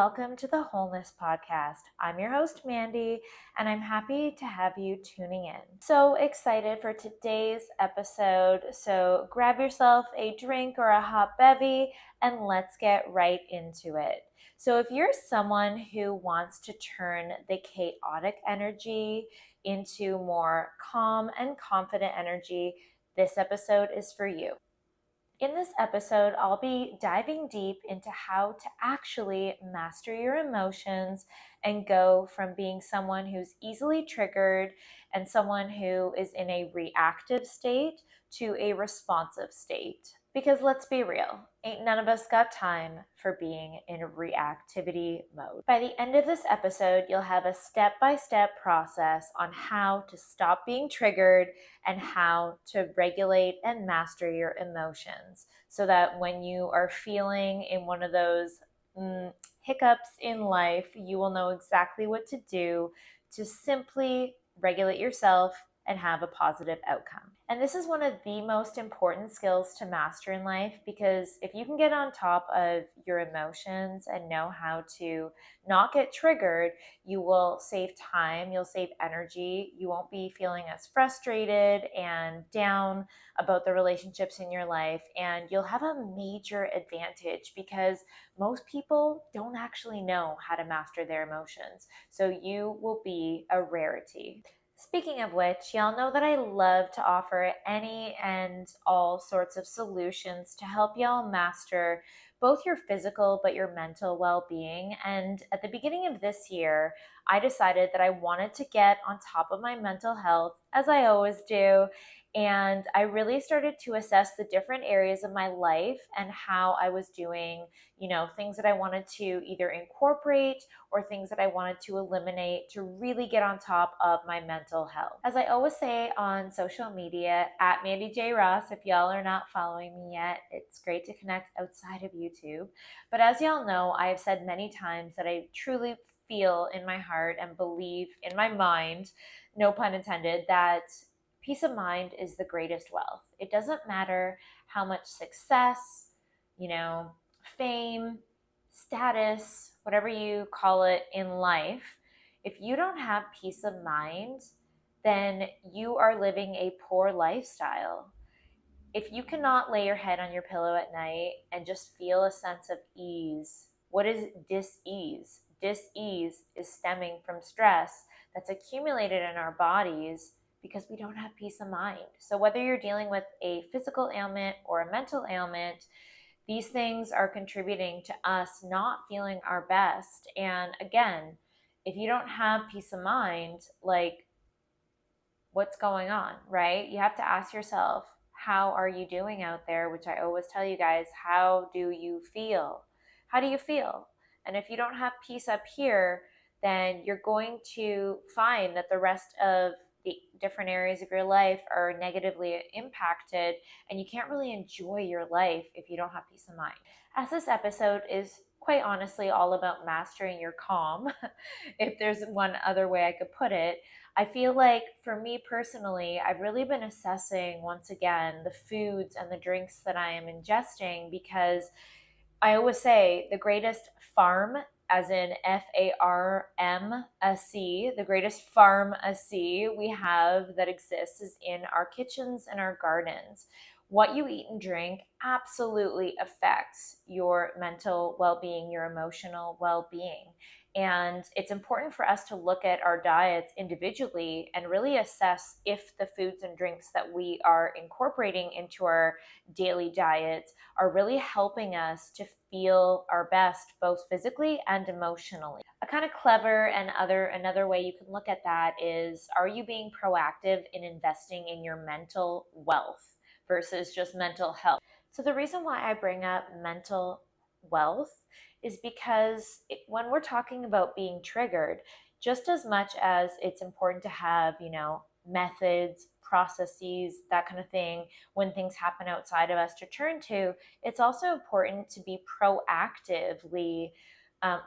welcome to the Wholeness Podcast. I'm your host, Mandy, and I'm happy to have you tuning in. So excited for today's episode. So grab yourself a drink or a hot bevy and let's get right into it. So if you're someone who wants to turn the chaotic energy into more calm and confident energy, this episode is for you. In this episode, I'll be diving deep into how to actually master your emotions and go from being someone who's easily triggered and someone who is in a reactive state to a responsive state. Because let's be real, ain't none of us got time for being in reactivity mode. By the end of this episode, you'll have a step-by-step process on how to stop being triggered and how to regulate and master your emotions so that when you are feeling in one of those hiccups in life, you will know exactly what to do to simply regulate yourself and have a positive outcome. And this is one of the most important skills to master in life, because if you can get on top of your emotions and know how to not get triggered, you will save time, you'll save energy, you won't be feeling as frustrated and down about the relationships in your life, and you'll have a major advantage because most people don't actually know how to master their emotions. So you will be a rarity. Speaking of which, y'all know that I love to offer any and all sorts of solutions to help y'all master both your physical but your mental well-being. And at the beginning of this year, I decided that I wanted to get on top of my mental health, as I always do. And I really started to assess the different areas of my life and how I was doing, things that I wanted to either incorporate or things that I wanted to eliminate to really get on top of my mental health. As I always say on social media, at Mandy J. Ross, if y'all are not following me yet, it's great to connect outside of YouTube. But as y'all know, I have said many times that I truly feel in my heart and believe in my mind, no pun intended, that peace of mind is the greatest wealth. It doesn't matter how much success, fame, status, whatever you call it in life, if you don't have peace of mind, then you are living a poor lifestyle. If you cannot lay your head on your pillow at night and just feel a sense of ease, what is dis-ease? Dis-ease is stemming from stress that's accumulated in our bodies because we don't have peace of mind. So whether you're dealing with a physical ailment or a mental ailment, these things are contributing to us not feeling our best. And again, if you don't have peace of mind, like, what's going on, right? You have to ask yourself, how are you doing out there? Which I always tell you guys, how do you feel? How do you feel? And if you don't have peace up here, then you're going to find that the rest of the different areas of your life are negatively impacted, and you can't really enjoy your life if you don't have peace of mind. As this episode is quite honestly all about mastering your calm, if there's one other way I could put it, I feel like for me personally, I've really been assessing once again the foods and the drinks that I am ingesting, because I always say the greatest farm, as in FARMAC, the greatest pharmacy we have that exists is in our kitchens and our gardens. What you eat and drink absolutely affects your mental well-being, your emotional well-being. And it's important for us to look at our diets individually and really assess if the foods and drinks that we are incorporating into our daily diets are really helping us to feel our best, both physically and emotionally. A kind of clever and another way you can look at that is, are you being proactive in investing in your mental wealth versus just mental health? So the reason why I bring up mental wealth is because when we're talking about being triggered, just as much as it's important to have, methods, processes, that kind of thing, when things happen outside of us to turn to, it's also important to be proactively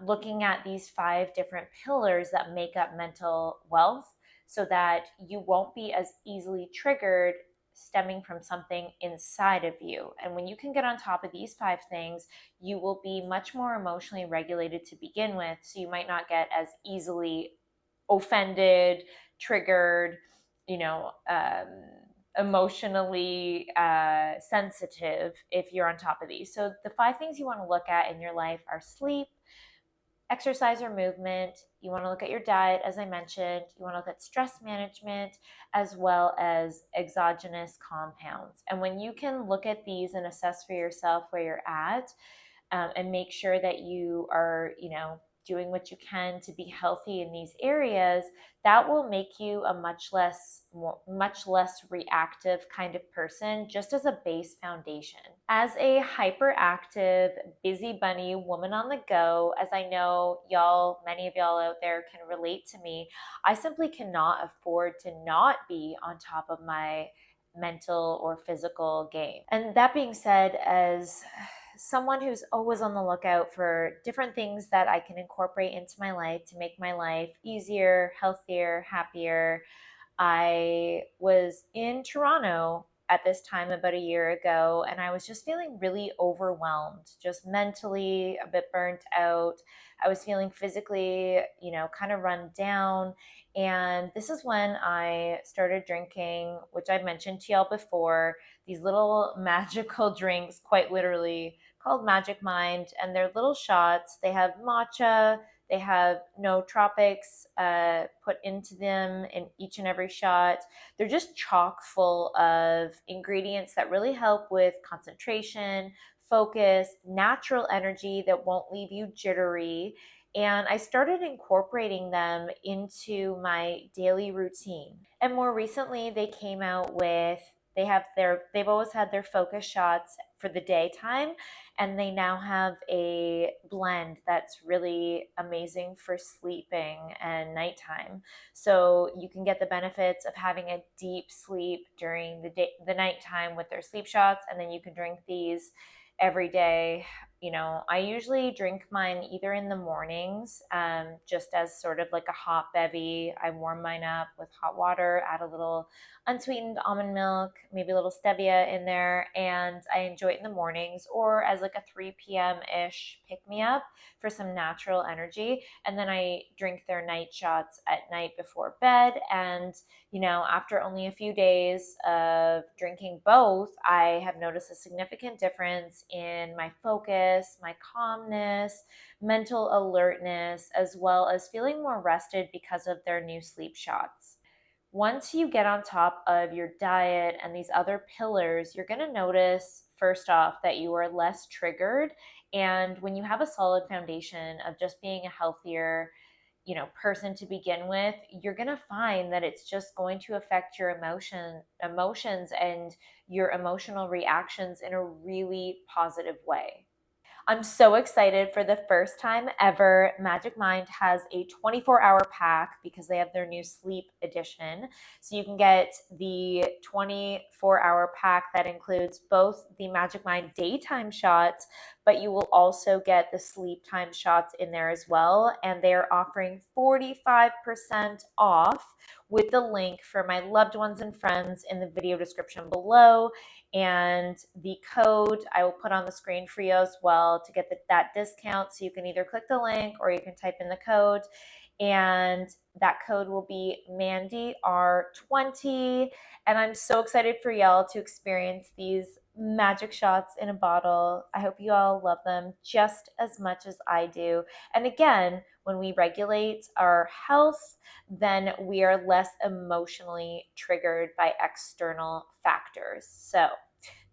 looking at these 5 different pillars that make up mental wealth so that you won't be as easily triggered stemming from something inside of you. And when you can get on top of these 5 things, you will be much more emotionally regulated to begin with. So you might not get as easily offended, triggered, you know, emotionally sensitive if you're on top of these. So the 5 things you want to look at in your life are sleep, exercise or movement. You want to look at your diet, as I mentioned. You want to look at stress management, as well as exogenous compounds. And when you can look at these and assess for yourself where you're at, and make sure that you are, doing what you can to be healthy in these areas, that will make you a much less reactive kind of person, just as a base foundation. As a hyperactive, busy bunny woman on the go, as I know many of y'all out there can relate to me, I simply cannot afford to not be on top of my mental or physical game. And that being said, as someone who's always on the lookout for different things that I can incorporate into my life to make my life easier, healthier, happier, I was in Toronto at this time about a year ago, and I was just feeling really overwhelmed, just mentally a bit burnt out. I was feeling physically, kind of run down. And this is when I started drinking, which I mentioned to y'all before, these little magical drinks, quite literally called Magic Mind. And they're little shots. They have matcha, they have nootropics put into them in each and every shot. They're just chock full of ingredients that really help with concentration, focus, natural energy that won't leave you jittery. And I started incorporating them into my daily routine. And more recently, they came out with they've always had their focus shots for the daytime, and they now have a blend that's really amazing for sleeping and nighttime. So you can get the benefits of having a deep sleep during the nighttime with their sleep shots, and then you can drink these every day. I usually drink mine either in the mornings, just as sort of like a hot bevy. I warm mine up with hot water, add a little unsweetened almond milk, maybe a little stevia in there, and I enjoy it in the mornings or as like a 3 p.m. ish pick me up for some natural energy. And then I drink their night shots at night before bed. And, after only a few days of drinking both, I have noticed a significant difference in my focus, my calmness, mental alertness, as well as feeling more rested because of their new sleep shots. Once you get on top of your diet and these other pillars, you're going to notice, first off, that you are less triggered. And when you have a solid foundation of just being a healthier, person to begin with, you're going to find that it's just going to affect your emotions and your emotional reactions in a really positive way. I'm so excited. For the first time ever, Magic Mind has a 24-hour pack because they have their new sleep edition. So you can get the 24-hour pack that includes both the Magic Mind daytime shots, but you will also get the sleep time shots in there as well. And they are offering 45% off with the link for my loved ones and friends in the video description below. And the code I will put on the screen for you as well to get that discount. So you can either click the link or you can type in the code. And that code will be Mandy R20. And I'm so excited for y'all to experience these magic shots in a bottle. I hope you all love them just as much as I do. And again, when we regulate our health, then we are less emotionally triggered by external factors. So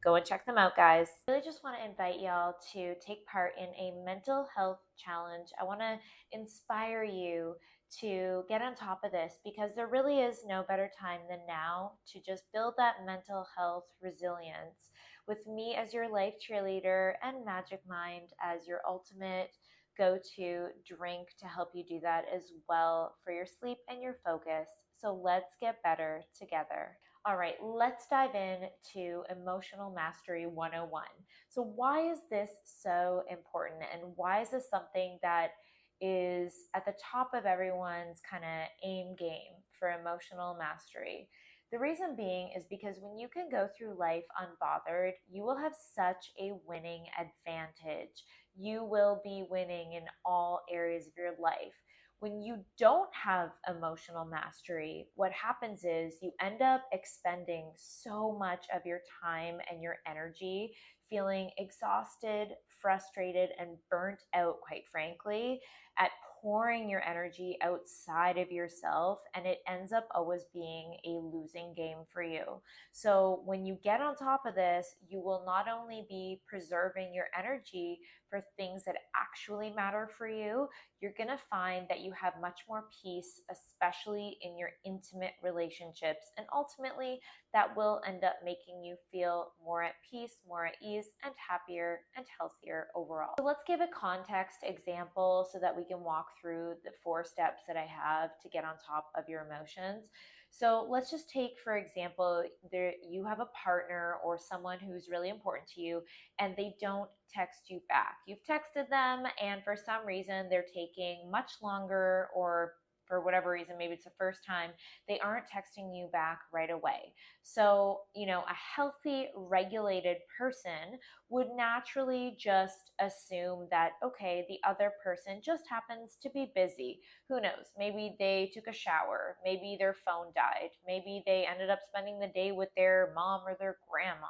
go and check them out, guys. I really just want to invite y'all to take part in a mental health challenge. I want to inspire you to get on top of this because there really is no better time than now to just build that mental health resilience with me as your life cheerleader and Magic Mind as your ultimate go-to drink to help you do that as well for your sleep and your focus. So let's get better together. All right, let's dive in to Emotional Mastery 101. So why is this so important, and why is this something that is at the top of everyone's kind of aim game for emotional mastery? The reason being is because when you can go through life unbothered, you will have such a winning advantage. You will be winning in all areas of your life. When you don't have emotional mastery, what happens is you end up expending so much of your time and your energy, feeling exhausted, frustrated, and burnt out, quite frankly, at pouring your energy outside of yourself, and it ends up always being a losing game for you. So when you get on top of this, you will not only be preserving your energy for things that actually matter for you, you're going to find that you have much more peace, especially in your intimate relationships. And ultimately, that will end up making you feel more at peace, more at ease, and happier and healthier overall. So let's give a context example so that we can walk through the 4 steps that I have to get on top of your emotions. So let's just take, for example, you have a partner or someone who's really important to you, and they don't text you back. You've texted them, and for some reason, they're taking much longer, or for whatever reason, maybe it's the first time, they aren't texting you back right away. So, a healthy, regulated person would naturally just assume that, okay, the other person just happens to be busy. Who knows? Maybe they took a shower. Maybe their phone died. Maybe they ended up spending the day with their mom or their grandma.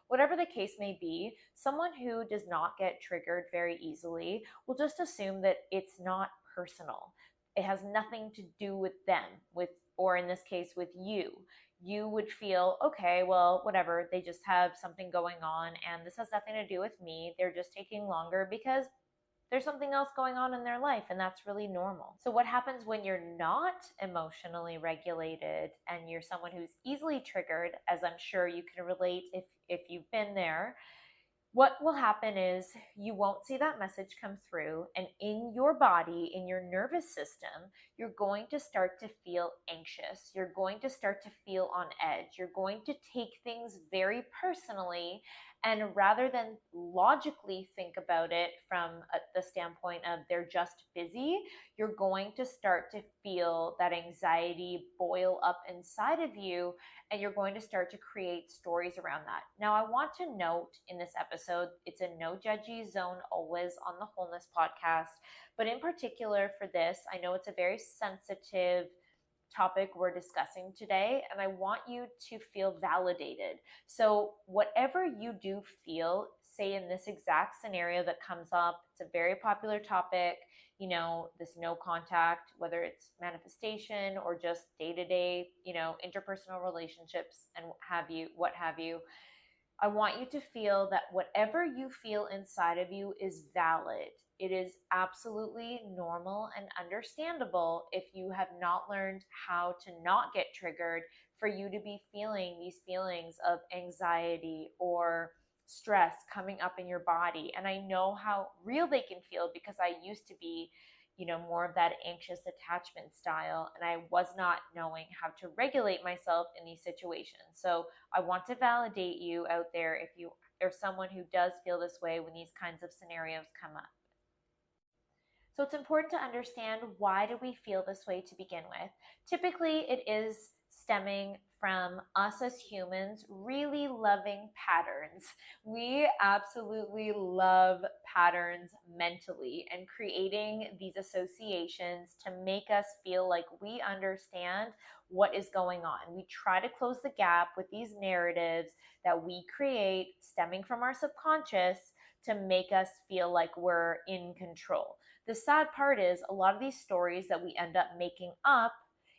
Whatever the case may be, someone who does not get triggered very easily will just assume that it's not personal. It has nothing to do with them, or in this case, with you. You would feel, okay, well, whatever, they just have something going on, and this has nothing to do with me. They're just taking longer because there's something else going on in their life, and that's really normal. So what happens when you're not emotionally regulated and you're someone who's easily triggered, as I'm sure you can relate if you've been there? What will happen is you won't see that message come through, and in your body, in your nervous system, you're going to start to feel anxious. You're going to start to feel on edge. You're going to take things very personally, and rather than logically think about it from the standpoint of they're just busy, you're going to start to feel that anxiety boil up inside of you, and you're going to start to create stories around that. Now, I want to note in this episode, it's a no judgy zone always on the Wholeness podcast, but in particular for this, I know it's a very sensitive topic we're discussing today, and I want you to feel validated. So, whatever you do feel, say in this exact scenario that comes up, it's a very popular topic, this no contact, whether it's manifestation or just day to day, interpersonal relationships and what have you. I want you to feel that whatever you feel inside of you is valid. It is absolutely normal and understandable if you have not learned how to not get triggered, for you to be feeling these feelings of anxiety or stress coming up in your body. And I know how real they can feel because I used to be, more of that anxious attachment style, and I was not knowing how to regulate myself in these situations. So I want to validate you out there if you are someone who does feel this way when these kinds of scenarios come up. So it's important to understand, why do we feel this way to begin with? Typically, it is stemming from us as humans really loving patterns. We absolutely love patterns mentally, and creating these associations to make us feel like we understand what is going on. We try to close the gap with these narratives that we create stemming from our subconscious to make us feel like we're in control. The sad part is, a lot of these stories that we end up making up,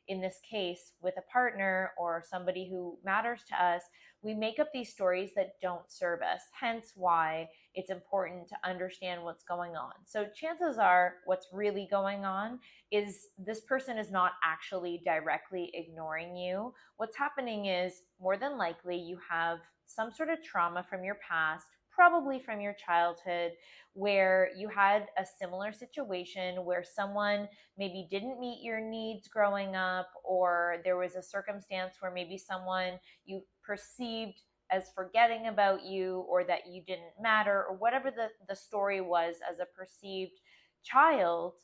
in this case with a partner or somebody who matters to us, we make up these stories that don't serve us. Hence why it's important to understand what's going on. So chances are what's really going on is this person is not actually directly ignoring you. What's happening is, more than likely, you have some sort of trauma from your past, probably from your childhood, where you had a similar situation where someone maybe didn't meet your needs growing up, or there was a circumstance where maybe someone you perceived as forgetting about you, or that you didn't matter, or whatever the story was as a perceived child.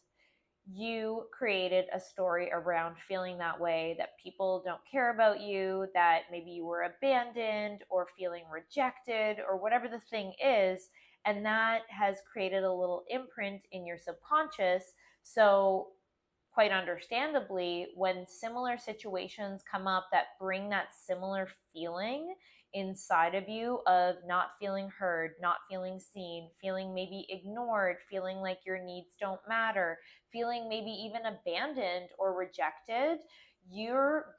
you created a story around feeling that way, that people don't care about you, that maybe you were abandoned or feeling rejected or whatever the thing is. And that has created a little imprint in your subconscious. So, quite understandably, when similar situations come up that bring that similar feeling inside of you of not feeling heard, not feeling seen, feeling maybe ignored, feeling like your needs don't matter, feeling maybe even abandoned or rejected, your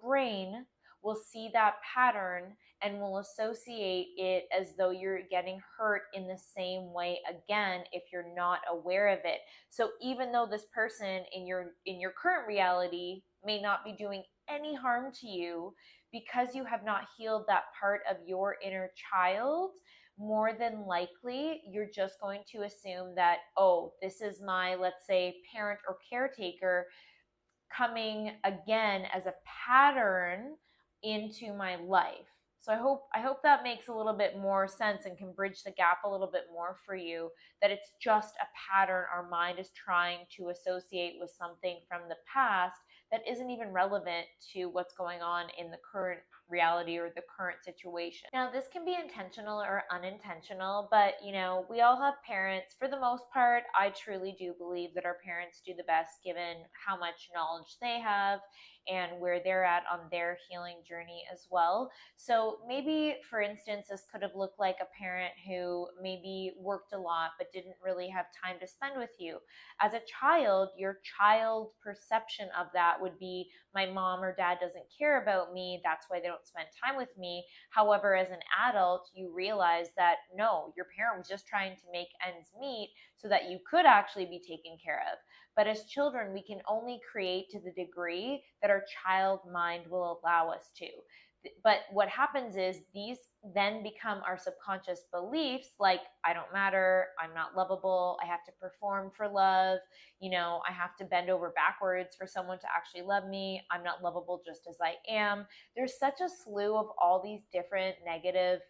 brain will see that pattern and will associate it as though you're getting hurt in the same way again if you're not aware of it. So even though this person in your current reality may not be doing any harm to you, because you have not healed that part of your inner child, more than likely you're just going to assume that, oh, this is my, let's say, parent or caretaker coming again as a pattern into my life. So I hope that makes a little bit more sense and can bridge the gap a little bit more for you, that it's just a pattern our mind is trying to associate with something from the past that isn't even relevant to what's going on in the current reality or the current situation. Now, this can be intentional or unintentional, but we all have parents. For the most part, I truly do believe that our parents do the best given how much knowledge they have and where they're at on their healing journey as well. So maybe, for instance, this could have looked like a parent who maybe worked a lot but didn't really have time to spend with you. As a child, your child perception of that would be, my mom or dad doesn't care about me, that's why they don't spend time with me. However, as an adult, you realize that no, your parent was just trying to make ends meet so that you could actually be taken care of. But as children, we can only create to the degree that our child mind will allow us to. But what happens is these then become our subconscious beliefs, like, I don't matter, I'm not lovable, I have to perform for love, I have to bend over backwards for someone to actually love me, I'm not lovable just as I am. There's such a slew of all these different negative,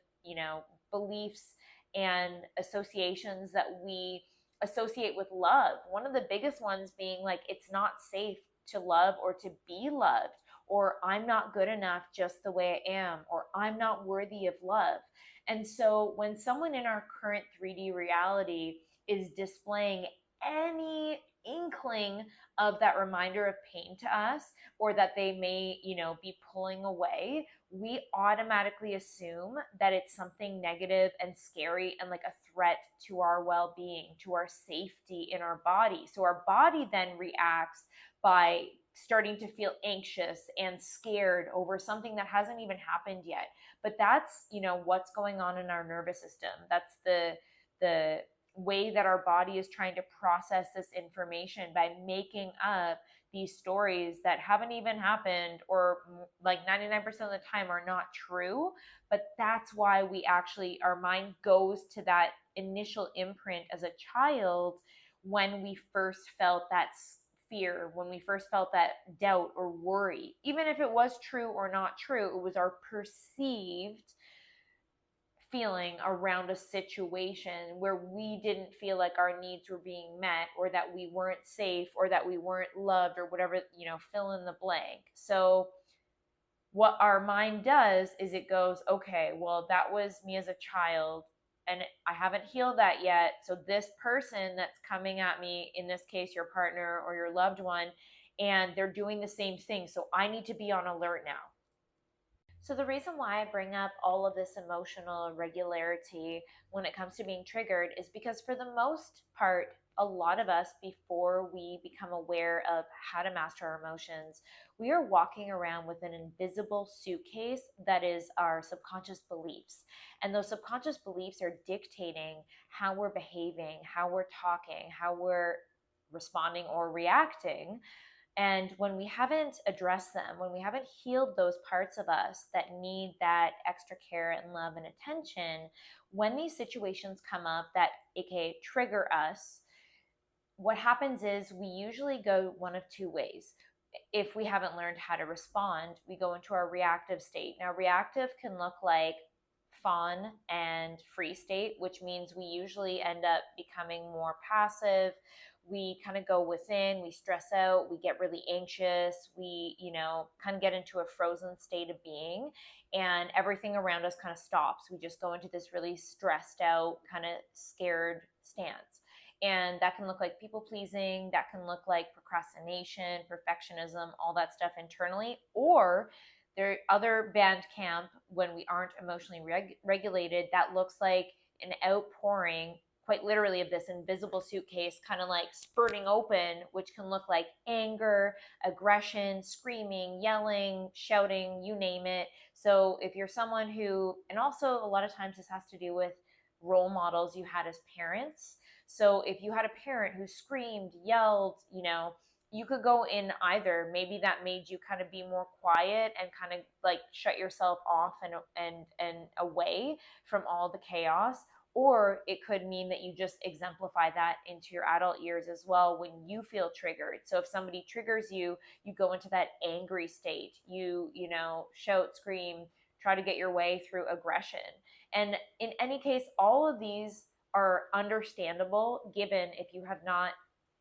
beliefs and associations that we associate with love. One of the biggest ones being like, it's not safe to love or to be loved, or I'm not good enough just the way I am, or I'm not worthy of love. And so when someone in our current 3D reality is displaying any inkling of that reminder of pain to us, or that they may, be pulling away, we automatically assume that it's something negative and scary and like a threat to our well-being, to our safety in our body. So our body then reacts by starting to feel anxious and scared over something that hasn't even happened yet. But that's, what's going on in our nervous system. That's the way that our body is trying to process this information by making up these stories that haven't even happened, or like 99% of the time are not true. But that's why our mind goes to that initial imprint as a child, when we first felt that fear, when we first felt that doubt or worry. Even if it was true or not true, it was our perceived feeling around a situation where we didn't feel like our needs were being met, or that we weren't safe, or that we weren't loved, or whatever, fill in the blank. So what our mind does is it goes, okay, well, that was me as a child and I haven't healed that yet. So this person that's coming at me, in this case, your partner or your loved one, and they're doing the same thing. So I need to be on alert now. So, the reason why I bring up all of this emotional irregularity when it comes to being triggered is because, for the most part, a lot of us, before we become aware of how to master our emotions, we are walking around with an invisible suitcase that is our subconscious beliefs. And those subconscious beliefs are dictating how we're behaving, how we're talking, how we're responding or reacting. And when we haven't addressed them, when we haven't healed those parts of us that need that extra care and love and attention, when these situations come up that, aka, trigger us, what happens is we usually go one of two ways. If we haven't learned how to respond, we go into our reactive state. Now, reactive can look like fawn and free state, which means we usually end up becoming more passive. we kind of go within, we stress out, we get really anxious, we, kind of get into a frozen state of being, and everything around us kind of stops. We just go into this really stressed out, kind of scared stance. And that can look like people pleasing, that can look like procrastination, perfectionism, all that stuff internally. Or there other band camp, when we aren't emotionally regulated, that looks like an outpouring, quite literally, of this invisible suitcase kind of like spurting open, which can look like anger, aggression, screaming, yelling, shouting, you name it. So if you're someone who, and also a lot of times this has to do with role models you had as parents. So if you had a parent who screamed, yelled, you could go in either. Maybe that made you kind of be more quiet and kind of like shut yourself off and away from all the chaos. Or it could mean that you just exemplify that into your adult years as well when you feel triggered. So if somebody triggers you, you go into that angry state. You shout, scream, try to get your way through aggression. And in any case, all of these are understandable given if you have not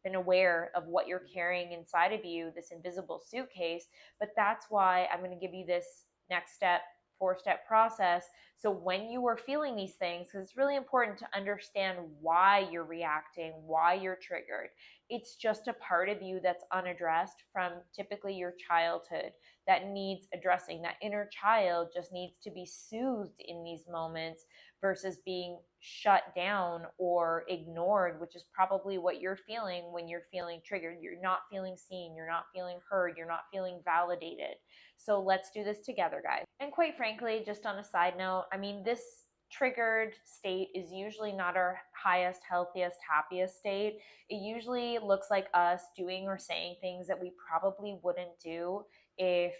been aware of what you're carrying inside of you, this invisible suitcase. But that's why I'm going to give you this next step, 4-step process. So when you are feeling these things, because it's really important to understand why you're reacting, why you're triggered. It's just a part of you that's unaddressed from typically your childhood that needs addressing. That inner child just needs to be soothed in these moments versus being shut down or ignored, which is probably what you're feeling when you're feeling triggered. You're not feeling seen, you're not feeling heard, you're not feeling validated. So let's do this together, guys. And quite frankly, just on a side note, I mean, this triggered state is usually not our highest, healthiest, happiest state. It usually looks like us doing or saying things that we probably wouldn't do if,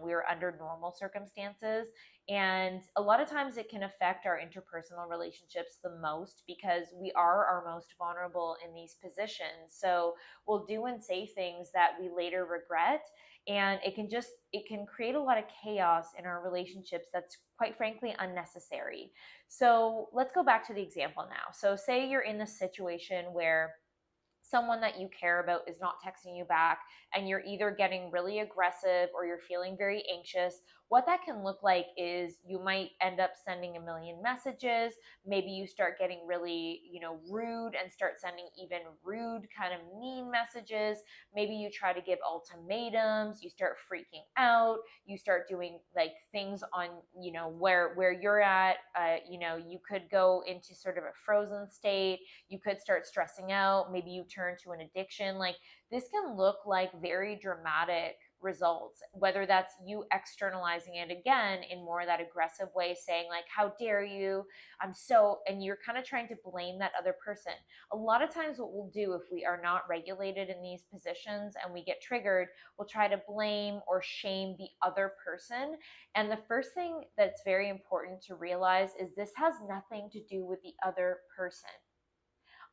we were under normal circumstances. And a lot of times it can affect our interpersonal relationships the most because we are our most vulnerable in these positions. So we'll do and say things that we later regret, and it can create a lot of chaos in our relationships that's quite frankly unnecessary. So let's go back to the example now. So say you're in this situation where someone that you care about is not texting you back, and you're either getting really aggressive or you're feeling very anxious. What that can look like is you might end up sending a million messages. Maybe you start getting really, rude and start sending even rude, kind of mean messages. Maybe you try to give ultimatums, you start freaking out, you start doing like things on, where you're at. You could go into sort of a frozen state. You could start stressing out. Maybe you turn to an addiction. Like, this can look like very dramatic results, whether that's you externalizing it again in more of that aggressive way, saying like, how dare you, and you're kind of trying to blame that other person. A lot of times what we'll do if we are not regulated in these positions and we get triggered, we'll try to blame or shame the other person. And the first thing that's very important to realize is this has nothing to do with the other person.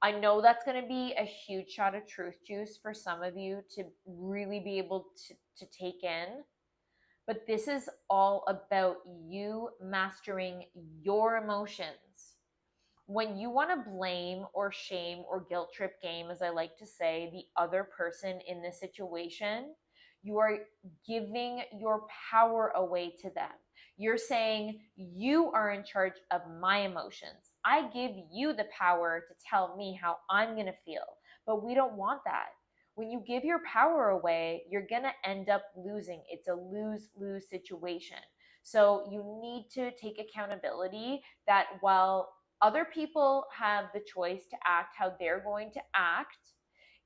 I know that's going to be a huge shot of truth juice for some of you to really be able to take in. But this is all about you mastering your emotions. When you want to blame or shame or guilt trip game, as I like to say, the other person in this situation, you are giving your power away to them. You're saying, you are in charge of my emotions. I give you the power to tell me how I'm going to feel. But we don't want that. When you give your power away, you're going to end up losing. It's a lose-lose situation. So you need to take accountability that while other people have the choice to act how they're going to act,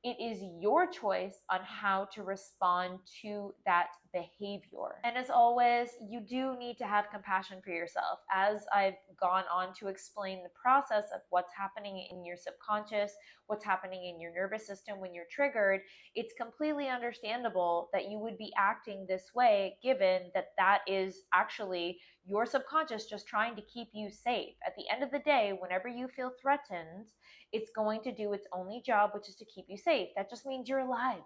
it is your choice on how to respond to that behavior. And as always, you do need to have compassion for yourself. As I've gone on to explain the process of what's happening in your subconscious, what's happening in your nervous system when you're triggered, it's completely understandable that you would be acting this way, given that that is actually your subconscious just trying to keep you safe. At the end of the day, whenever you feel threatened, it's going to do its only job, which is to keep you safe. That just means you're alive.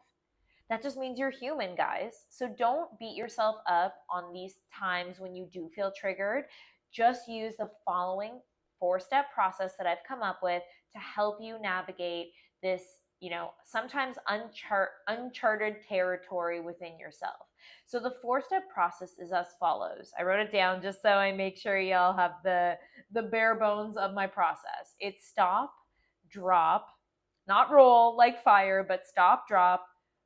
That just means you're human, guys. So don't beat yourself up on these times when you do feel triggered. Just use the following 4-step process that I've come up with to help you navigate this sometimes uncharted territory within yourself. So the 4-step process is as follows. I wrote it down just so I make sure y'all have the bare bones of my process. It's stop, drop, not roll like fire, but stop, drop,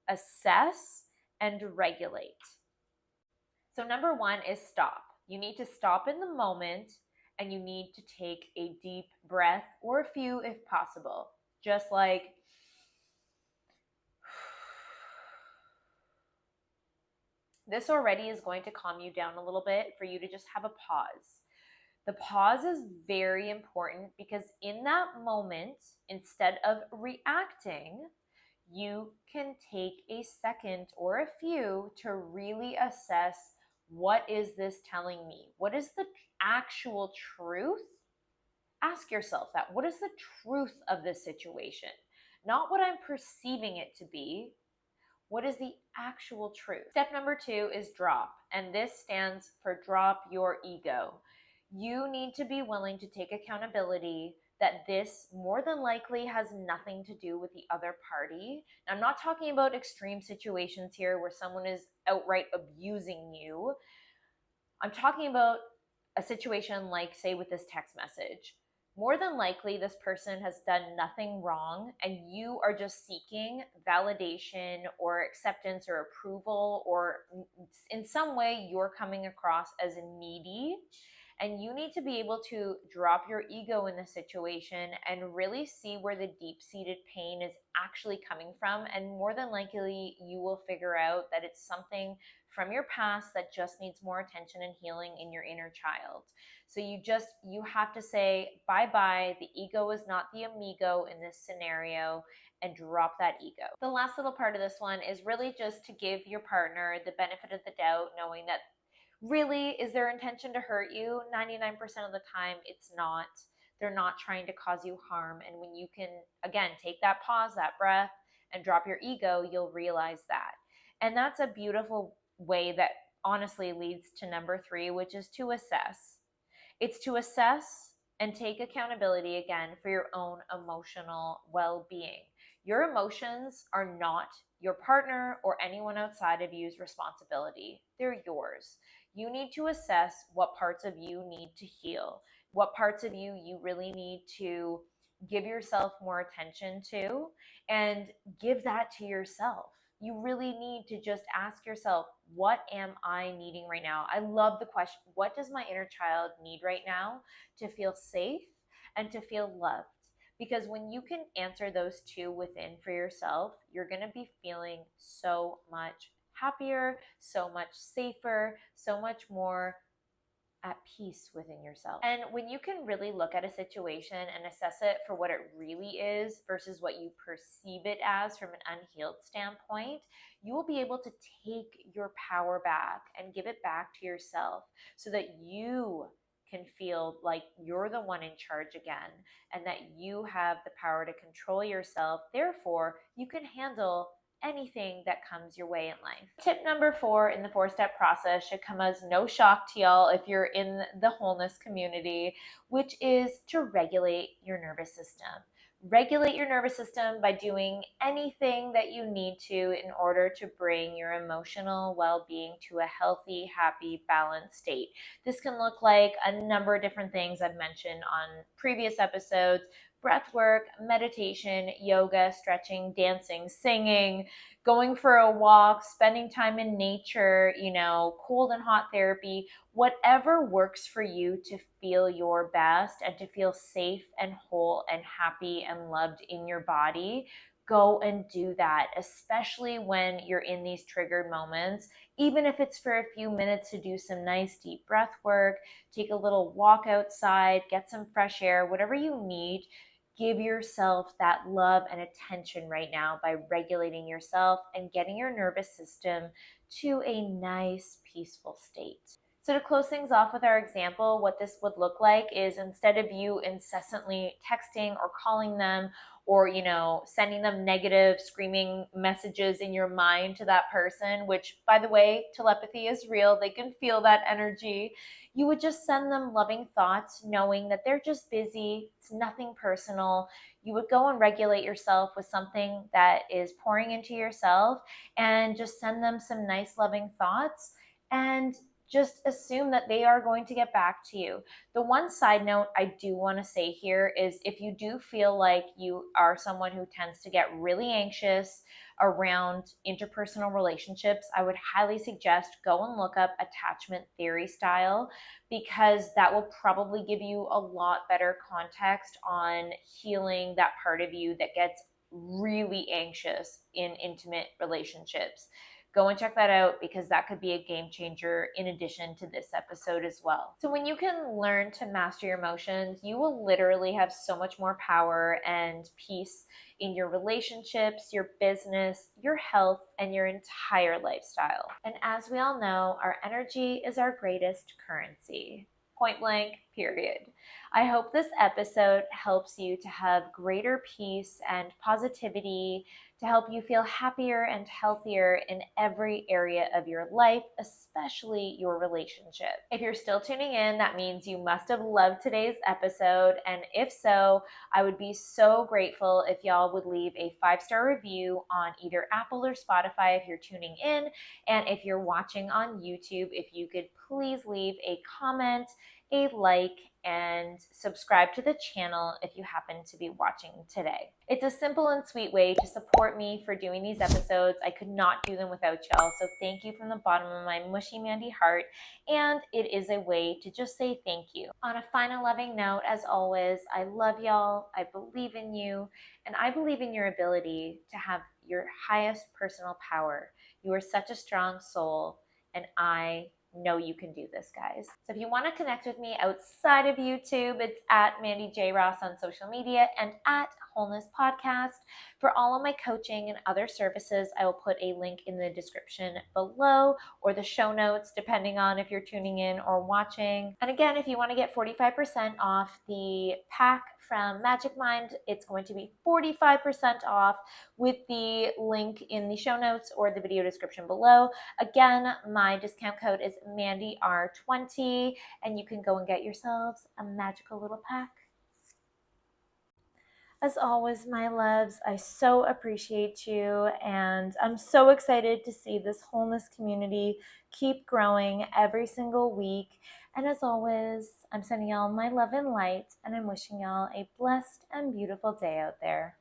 assess, and regulate. So number 1 is stop. You need to stop in the moment, and you need to take a deep breath, or a few if possible. Just like this already is going to calm you down a little bit for you to just have a pause. The pause is very important because in that moment, instead of reacting, you can take a second or a few to really assess, what is this telling me? What is the actual truth? Ask yourself that. What is the truth of this situation? Not what I'm perceiving it to be. What is the actual truth? Step number 2 is drop, and this stands for drop your ego. You need to be willing to take accountability that this more than likely has nothing to do with the other party. Now, I'm not talking about extreme situations here where someone is outright abusing you. I'm talking about a situation like, say, with this text message. More than likely, this person has done nothing wrong, and you are just seeking validation or acceptance or approval, or in some way you're coming across as needy. And you need to be able to drop your ego in the situation and really see where the deep-seated pain is actually coming from. And more than likely, you will figure out that it's something from your past that just needs more attention and healing in your inner child. So you have to say bye-bye. The ego is not the amigo in this scenario, and drop that ego. The last little part of this one is really just to give your partner the benefit of the doubt, knowing that really, is their intention to hurt you? 99% of the time, it's not. They're not trying to cause you harm. And when you can, again, take that pause, that breath, and drop your ego, you'll realize that. And that's a beautiful way that honestly leads to number 3, which is to assess. It's to assess and take accountability again for your own emotional well-being. Your emotions are not your partner or anyone outside of you's responsibility. They're yours. You need to assess what parts of you need to heal, what parts of you really need to give yourself more attention to, and give that to yourself. You really need to just ask yourself, what am I needing right now? I love the question, what does my inner child need right now to feel safe and to feel loved? Because when you can answer those two within for yourself, you're going to be feeling so much happier, so much safer, so much more at peace within yourself. And when you can really look at a situation and assess it for what it really is versus what you perceive it as from an unhealed standpoint, you will be able to take your power back and give it back to yourself so that you can feel like you're the one in charge again, and that you have the power to control yourself. Therefore, you can handle anything that comes your way in life. Tip number 4 in the 4-step process should come as no shock to y'all if you're in the wholeness community, which is to regulate your nervous system. Regulate your nervous system by doing anything that you need to in order to bring your emotional well-being to a healthy, happy, balanced state. This can look like a number of different things I've mentioned on previous episodes: breath work, meditation, yoga, stretching, dancing, singing, going for a walk, spending time in nature, cold and hot therapy, whatever works for you to feel your best and to feel safe and whole and happy and loved in your body. Go and do that, especially when you're in these triggered moments. Even if it's for a few minutes to do some nice deep breath work, take a little walk outside, get some fresh air, whatever you need. Give yourself that love and attention right now by regulating yourself and getting your nervous system to a nice, peaceful state. So to close things off with our example, what this would look like is, instead of you incessantly texting or calling them or, sending them negative screaming messages in your mind to that person, which, by the way, telepathy is real. They can feel that energy. You would just send them loving thoughts, knowing that they're just busy. It's nothing personal. You would go and regulate yourself with something that is pouring into yourself, and just send them some nice, loving thoughts, and just assume that they are going to get back to you. The one side note I do want to say here is, if you do feel like you are someone who tends to get really anxious around interpersonal relationships, I would highly suggest go and look up attachment theory style, because that will probably give you a lot better context on healing that part of you that gets really anxious in intimate relationships. Go and check that out, because that could be a game changer in addition to this episode as well. So, when you can learn to master your emotions, you will literally have so much more power and peace in your relationships, your business, your health, and your entire lifestyle. And as we all know, our energy is our greatest currency. Point blank, period. I hope this episode helps you to have greater peace and positivity, to help you feel happier and healthier in every area of your life, especially your relationship. If you're still tuning in, that means you must have loved today's episode. And if so, I would be so grateful if y'all would leave a 5-star review on either Apple or Spotify if you're tuning in. And if you're watching on YouTube, if you could please leave a comment, a like, and subscribe to the channel if you happen to be watching today. It's a simple and sweet way to support me for doing these episodes. I could not do them without y'all, so thank you from the bottom of my mushy Mandy heart, and it is a way to just say thank you. On a final loving note, as always, I love y'all, I believe in you, and I believe in your ability to have your highest personal power. You are such a strong soul, and I know you can do this, guys. So if you want to connect with me outside of YouTube, it's at Mandy J. Ross on social media and at Wholeness Podcast. For all of my coaching and other services, I will put a link in the description below, or the show notes, depending on if you're tuning in or watching. And again, if you want to get 45% off the pack from Magic Mind, it's going to be 45% off with the link in the show notes or the video description below. Again, my discount code is MandyR20, and you can go and get yourselves a magical little pack. As always, my loves, I so appreciate you, and I'm so excited to see this wholeness community keep growing every single week. And as always, I'm sending y'all my love and light, and I'm wishing y'all a blessed and beautiful day out there.